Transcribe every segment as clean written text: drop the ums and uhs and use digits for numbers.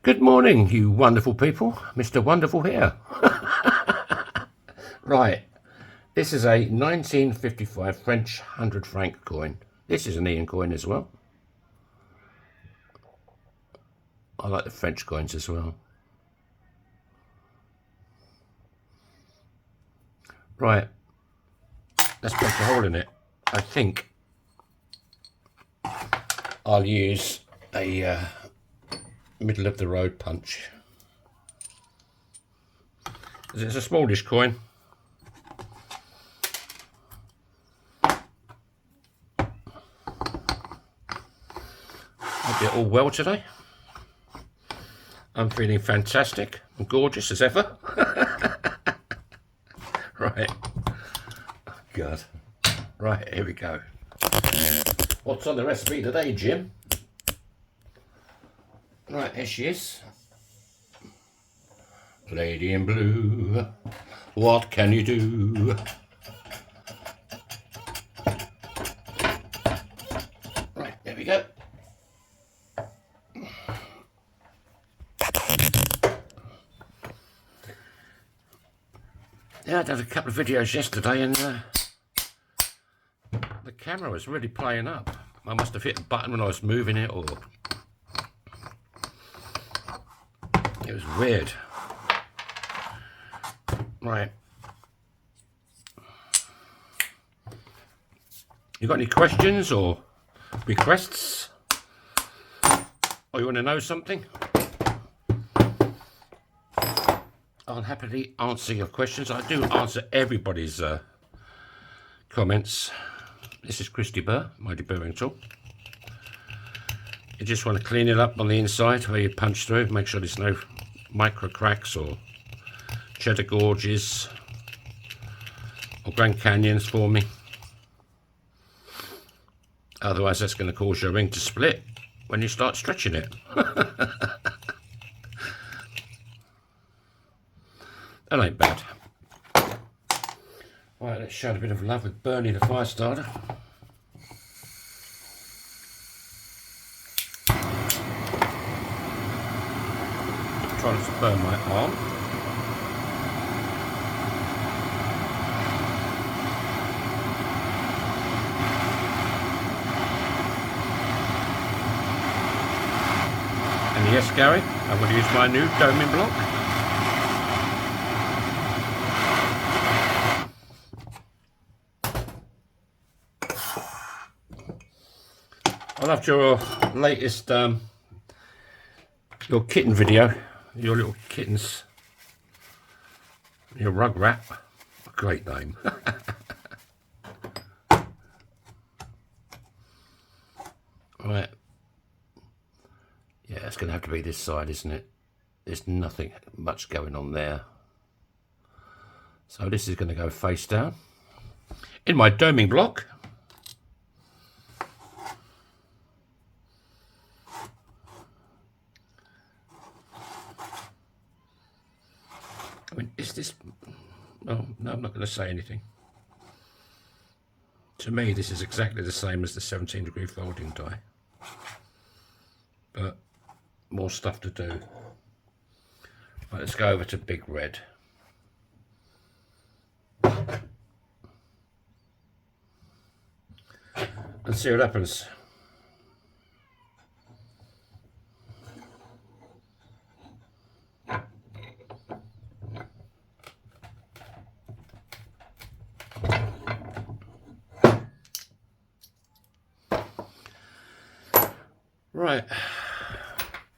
Good morning, you wonderful people. Mr. Wonderful here. Right, this is a 1955 French 100 franc coin. This is an Ian coin as well. I like the French coins as well. Right, let's poke a hole in it. I think I'll use a middle of the road punch. It's a smallish coin. Hope you're all well today. I'm feeling fantastic and gorgeous as ever. Right. Oh, God. Right, here we go. What's on the recipe today, Jim? Right, here she is. Lady in blue, what can you do? Right, there we go. Yeah, I did a couple of videos yesterday and the camera was really playing up. I must have hit a button when I was moving it, or it was weird. Right. You got any questions or requests? Or you want to know something? I'll happily answer your questions. I do answer everybody's comments. This is Chris deburr, my deburring tool. You just want to clean it up on the inside where you punch through. Make sure there's no micro cracks or cheddar gorges or Grand Canyons for me. Otherwise that's going to cause your ring to split when you start stretching it. That ain't bad. Right, let's show a bit of love with Bernie the fire starter. Trying to burn my arm. And yes, Gary, I'm going to use my new doming block. I loved your latest your kitten video, your little kittens, your rug rat. Great name. Right. Yeah, it's going to have to be this side, isn't it? There's nothing much going on there. So this is going to go face down in my doming block. I mean, is this... Oh, no, I'm not going to say anything. To me, this is exactly the same as the 17-degree folding die. But more stuff to do. Right, let's go over to Big Red. And see what happens. Right,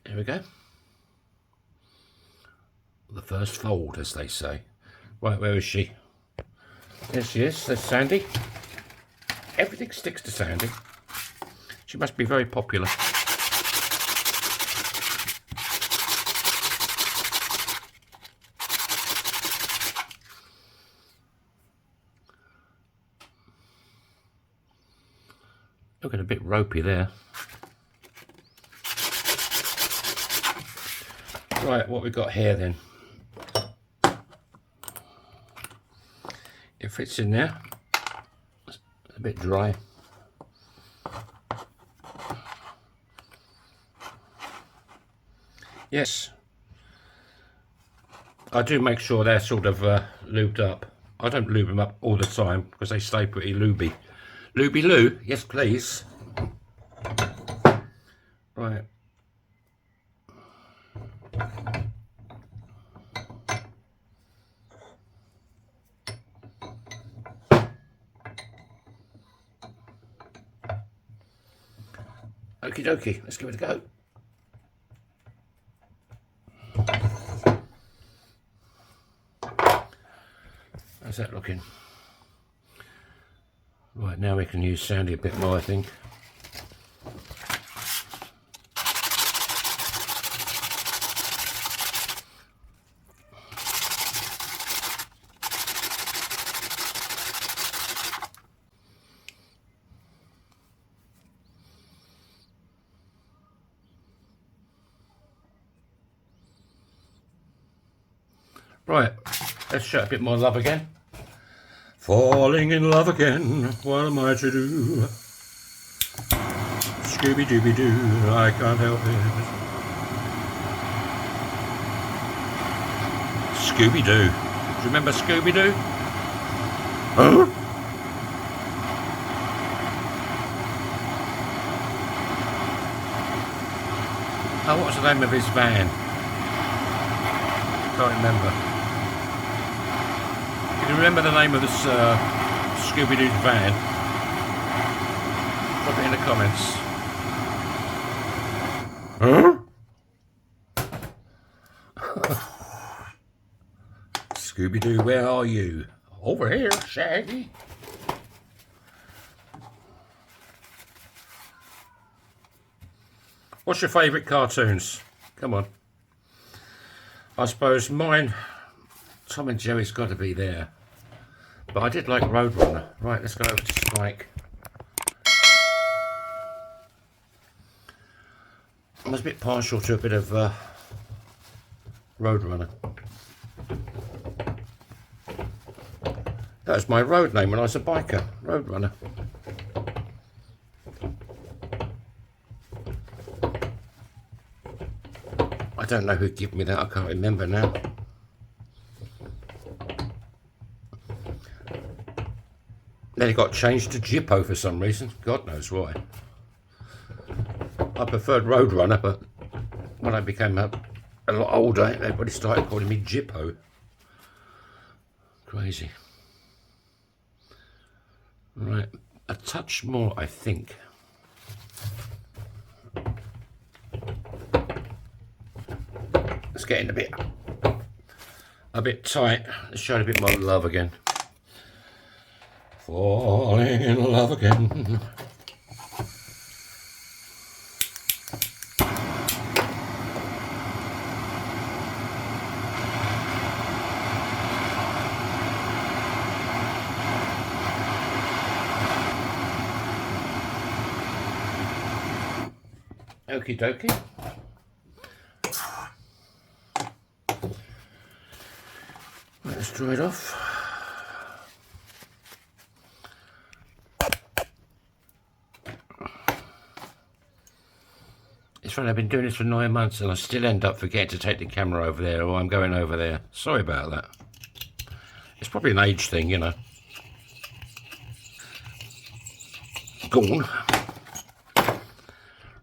here we go. The first fold, as they say. Right, where is she? There she is. There's Sandy. Everything sticks to Sandy. She must be very popular. Looking a bit ropey there. Right, what we got here then? It fits in there. It's a bit dry. Yes, I do make sure they're sort of lubed up. I don't lube them up all the time because they stay pretty looby. Looby loo, yes please. Right. Okie dokie, let's give it a go. How's that looking? Right, now we can use Sandy a bit more, I think. Right, let's show it a bit more love again. Falling in love again, what am I to do? Scooby-Dooby-Doo, I can't help it. Scooby-Doo. Do you remember Scooby-Doo? Huh? Oh, what was the name of his van? Can't remember. Can you remember the name of this Scooby-Doo's van? Drop it in the comments. Huh? Scooby-Doo, where are you? Over here, Shaggy. What's your favourite cartoons? Come on. I suppose mine, Tom and Jerry's got to be there. But I did like Roadrunner. Right, let's go over to Spike. I was a bit partial to a bit of Roadrunner. That was my road name when I was a biker, Roadrunner. I don't know who gave me that, I can't remember now. Then it got changed to Jippo for some reason, God knows why. I preferred Roadrunner, but when I became a lot older, everybody started calling me Jippo. Crazy. Right, a touch more, I think. It's getting a bit tight. Let's show it a bit more love again. Falling in love again. Okie dokie. Let's dry it off. It's funny, I've been doing this for 9 months and I still end up forgetting to take the camera over there, or I'm going over there. Sorry about that. It's probably an age thing, you know. Gone.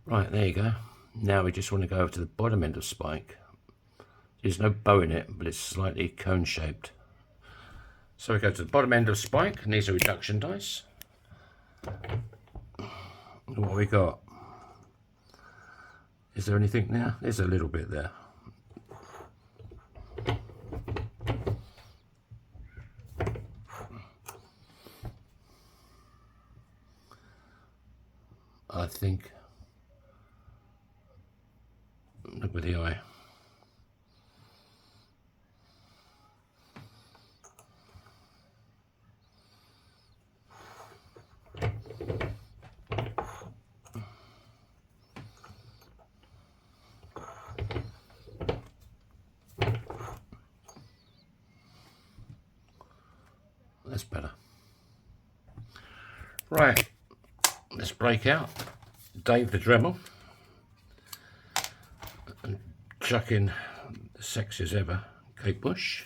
Right, there you go. Now we just want to go over to the bottom end of Spike. There's no bow in it, but it's slightly cone shaped. So we go to the bottom end of Spike, and these are reduction dice. What have we got? Is there anything there? There's a little bit there. I think. Look with the eye. That's better. Right, let's break out Dave the Dremel and chuck in the sexiest ever Kate Bush.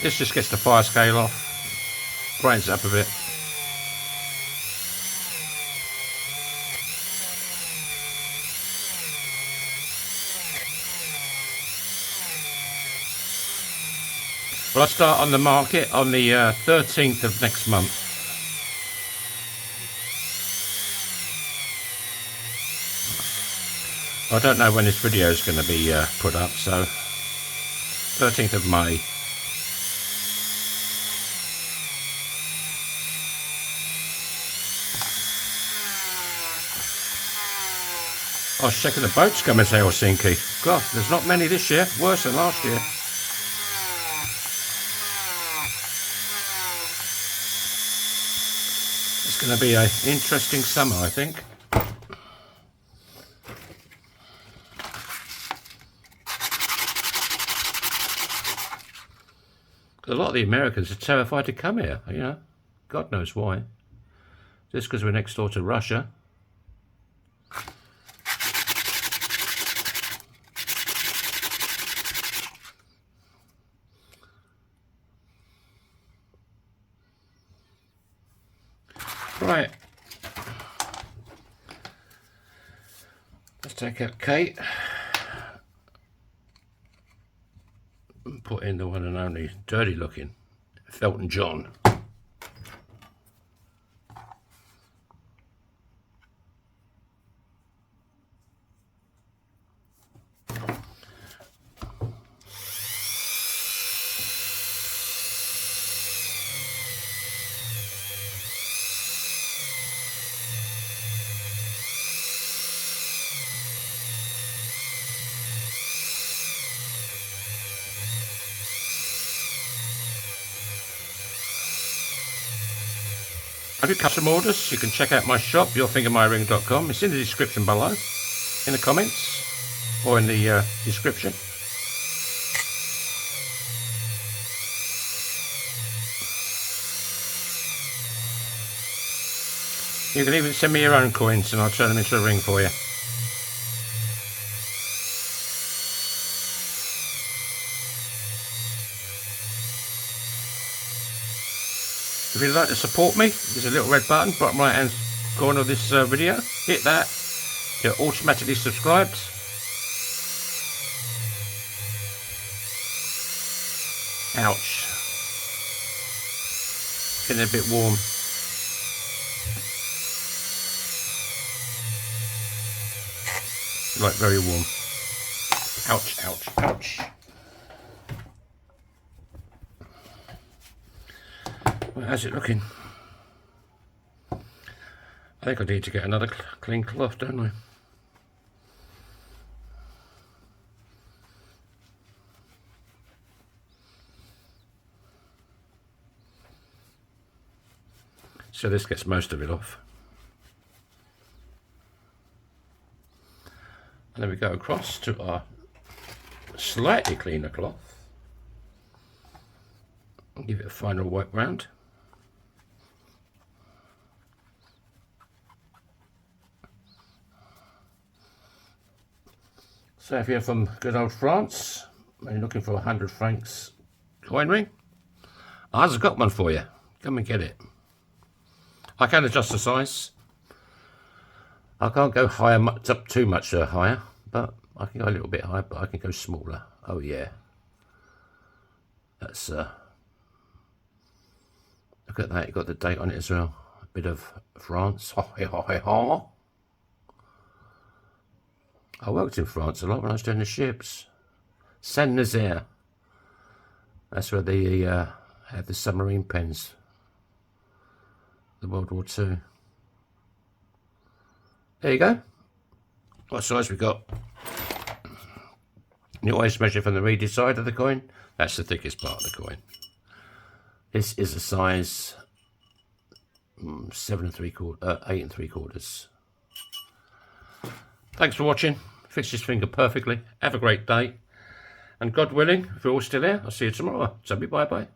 This just gets the fire scale off, brightens it up a bit. Well, I start on the market on the 13th of next month. I don't know when this video is going to be put up, so 13th of May. I was checking the boats coming to Helsinki. God, there's not many this year, worse than last year. It's going to be an interesting summer, I think. A lot of the Americans are terrified to come here, you know. God knows why. Just because we're next door to Russia. Right. Let's take out Kate. And put in the one and only dirty looking Felton John. If you custom orders, you can check out my shop, yourfingermyring.com. It's in the description below, in the comments, or in the description. You can even send me your own coins and I'll turn them into a ring for you. If you'd like to support me, there's a little red button, bottom right hand corner of this video. Hit that, you're automatically subscribed. Ouch. Getting a bit warm. Like very warm. Ouch, ouch, ouch. Well, how's it looking? I think I need to get another clean cloth, don't I? So this gets most of it off. And then we go across to our slightly cleaner cloth. Give it a final wipe round. So if you're from good old France and you're looking for 100 francs coin ring, I've got one for you. Come and get it. I can adjust the size. I can't go higher, up too much higher, but I can go a little bit higher, but I can go smaller. Oh yeah. That's, look at that, you got the date on it as well. A bit of France. I worked in France a lot when I was doing the ships. Saint-Nazaire. That's where they had the submarine pens. The World War II. There you go. What size we got? You always measure from the reedy side of the coin. That's the thickest part of the coin. This is a size 8 3/4. Thanks for watching. Fits this finger perfectly. Have a great day. And God willing, if you're all still here, I'll see you tomorrow. So bye bye.